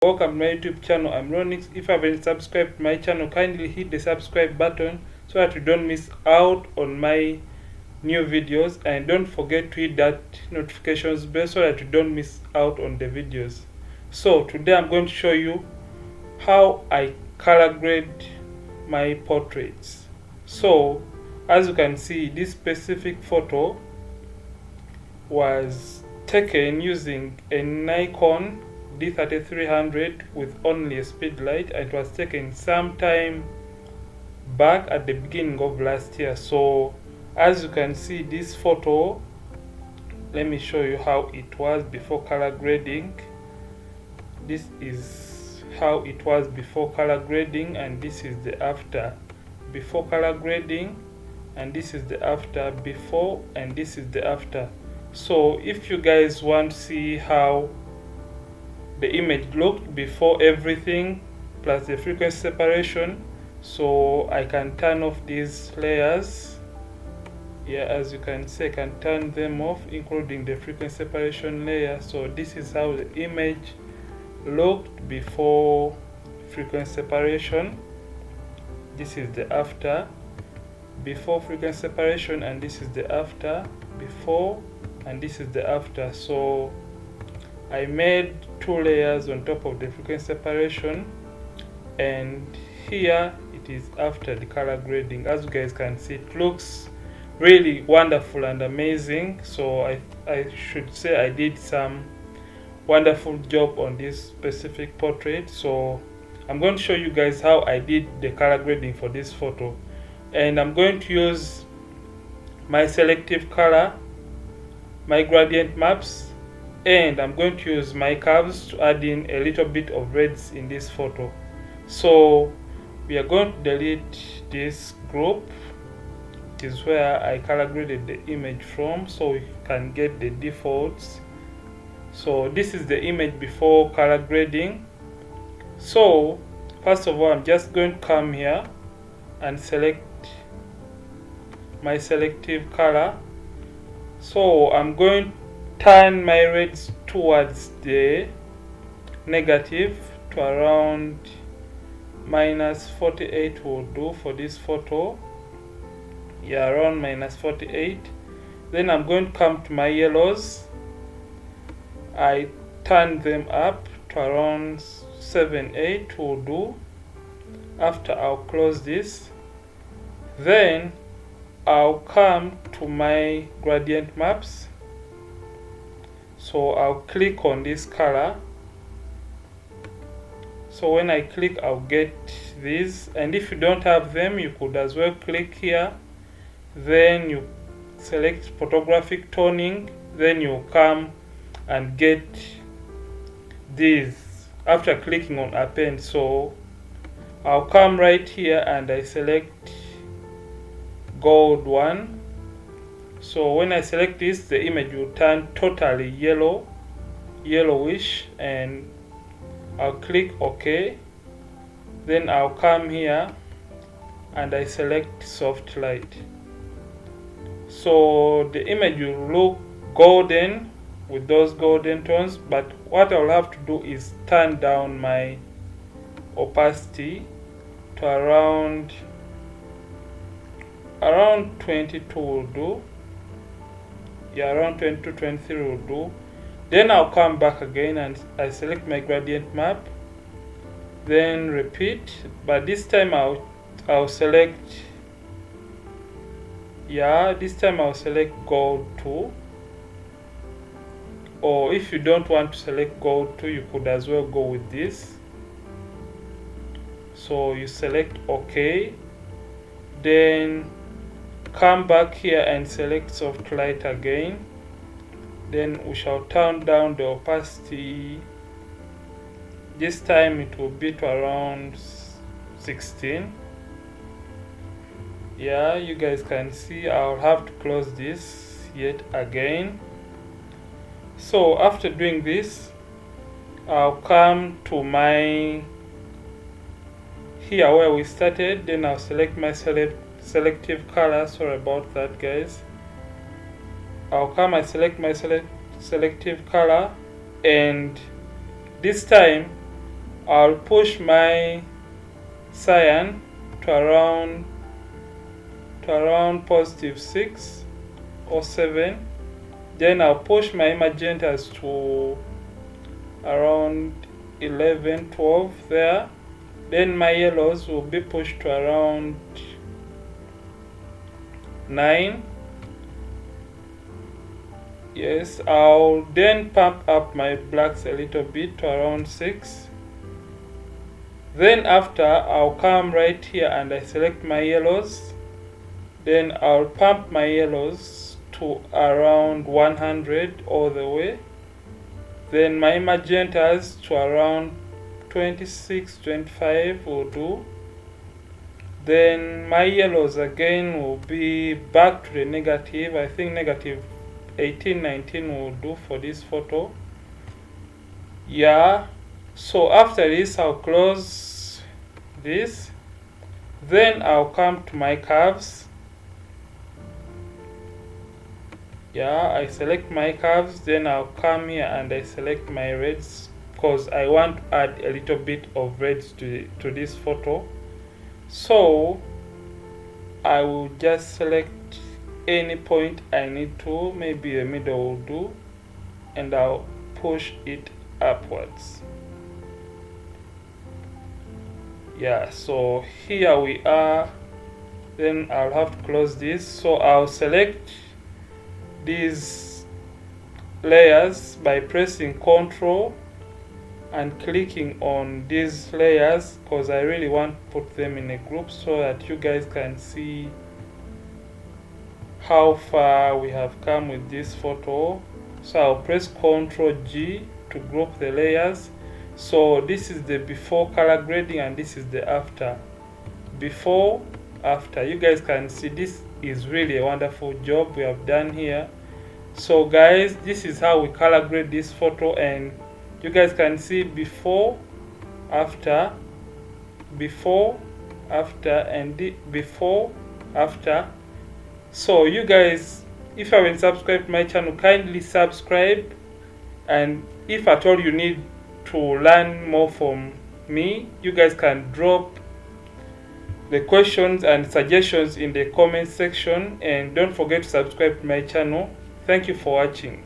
Welcome to my YouTube channel. I'm Ronix. If you haven't subscribed to my channel, kindly hit the subscribe button so that you don't miss out on my new videos, and don't forget to hit that notifications bell so that you don't miss out on the videos. So today I'm going to show you how I color grade my portraits. So as you can see, this specific photo was taken using a Nikon D3300 with only a speed light, and it was taken sometime back at the beginning of last year. So as you can see, this photo, let me show you how it was before color grading. This is how it was before color grading, and this is the after. Before color grading, and this is the after. Before, and this is the after. So if you guys want to see how the image looked before everything plus the frequency separation, so I can turn off these layers. Yeah, as you can see, I can turn them off, including the frequency separation layer. So this is how the image looked before frequency separation. This is the after before frequency separation, and this is the after before, and this is the after. So I made two layers on top of the frequency separation, and here it is after the color grading. As you guys can see, it looks really wonderful and amazing. So I should say I did some wonderful job on this specific portrait. So I'm going to show you guys how I did the color grading for this photo, and I'm going to use my selective color, my gradient maps, and I'm going to use my curves to add in a little bit of reds in this photo. So we are going to delete this group. It is where I color graded the image from, so we can get the defaults. So this is the image before color grading. So first of all, I'm just going to come here and select my selective color. So I'm going to turn my reds towards the negative to around -48 will do for this photo. Yeah, around -48. Then I'm going to come to my yellows. I turn them up to around 7-8 will do. After, I'll close this. Then I'll come to my gradient maps. So I'll click on this color. So when I click, I'll get these, and if you don't have them, you could as well click here. Then you select photographic toning, then you come and get these after clicking on append. So I'll come right here and I select gold one. So when I select this, the image will turn totally yellowish, and I'll click OK. Then I'll come here and I select soft light. So the image will look golden with those golden tones, but what I'll have to do is turn down my opacity to around 22 will do. Yeah, around 22, 23 will do. Then I'll come back again and I select my gradient map, then repeat, but this time I'll select, yeah, this time I'll select gold 2. Or if you don't want to select gold 2, you could as well go with this. So you select OK, then come back here and select soft light again. Then we shall turn down the opacity. This time it will be to around 16. Yeah, you guys can see I'll have to close this yet again. So after doing this, I'll come to my here where we started. Then I'll select my selective color. Sorry about that, guys. I'll come and select my selective color, and this time I'll push my cyan to around +6 or 7. Then I'll push my magentas to around 11, 12 there. Then my yellows will be pushed to around 9. Yes, I'll then pump up my blacks a little bit to around 6. Then after, I'll come right here and I select my yellows. Then I'll pump my yellows to around 100 all the way. Then my magentas to around 26, 25 will do. Then my yellows again will be back to the negative. I think negative 18, 19 will do for this photo. Yeah, so after this I'll close this. Then I'll come to my curves. Yeah, I select my curves. Then I'll come here and I select my reds because I want to add a little bit of reds to this photo. So I will just select any point I need to, maybe the middle will do, and I'll push it upwards. Yeah, so here we are. Then I'll have to close this. So I'll select these layers by pressing Ctrl and clicking on these layers because I really want to put them in a group so that you guys can see how far we have come with this photo. So I'll press Ctrl G to group the layers. So this is the before color grading and this is the after. Before, after. You guys can see this is really a wonderful job we have done here. So guys, this is how we color grade this photo, and you guys can see before, after, before, after, and before, after. So you guys, if you haven't subscribed to my channel, kindly subscribe. And if at all you need to learn more from me, you guys can drop the questions and suggestions in the comment section, and don't forget to subscribe to my channel. Thank you for watching.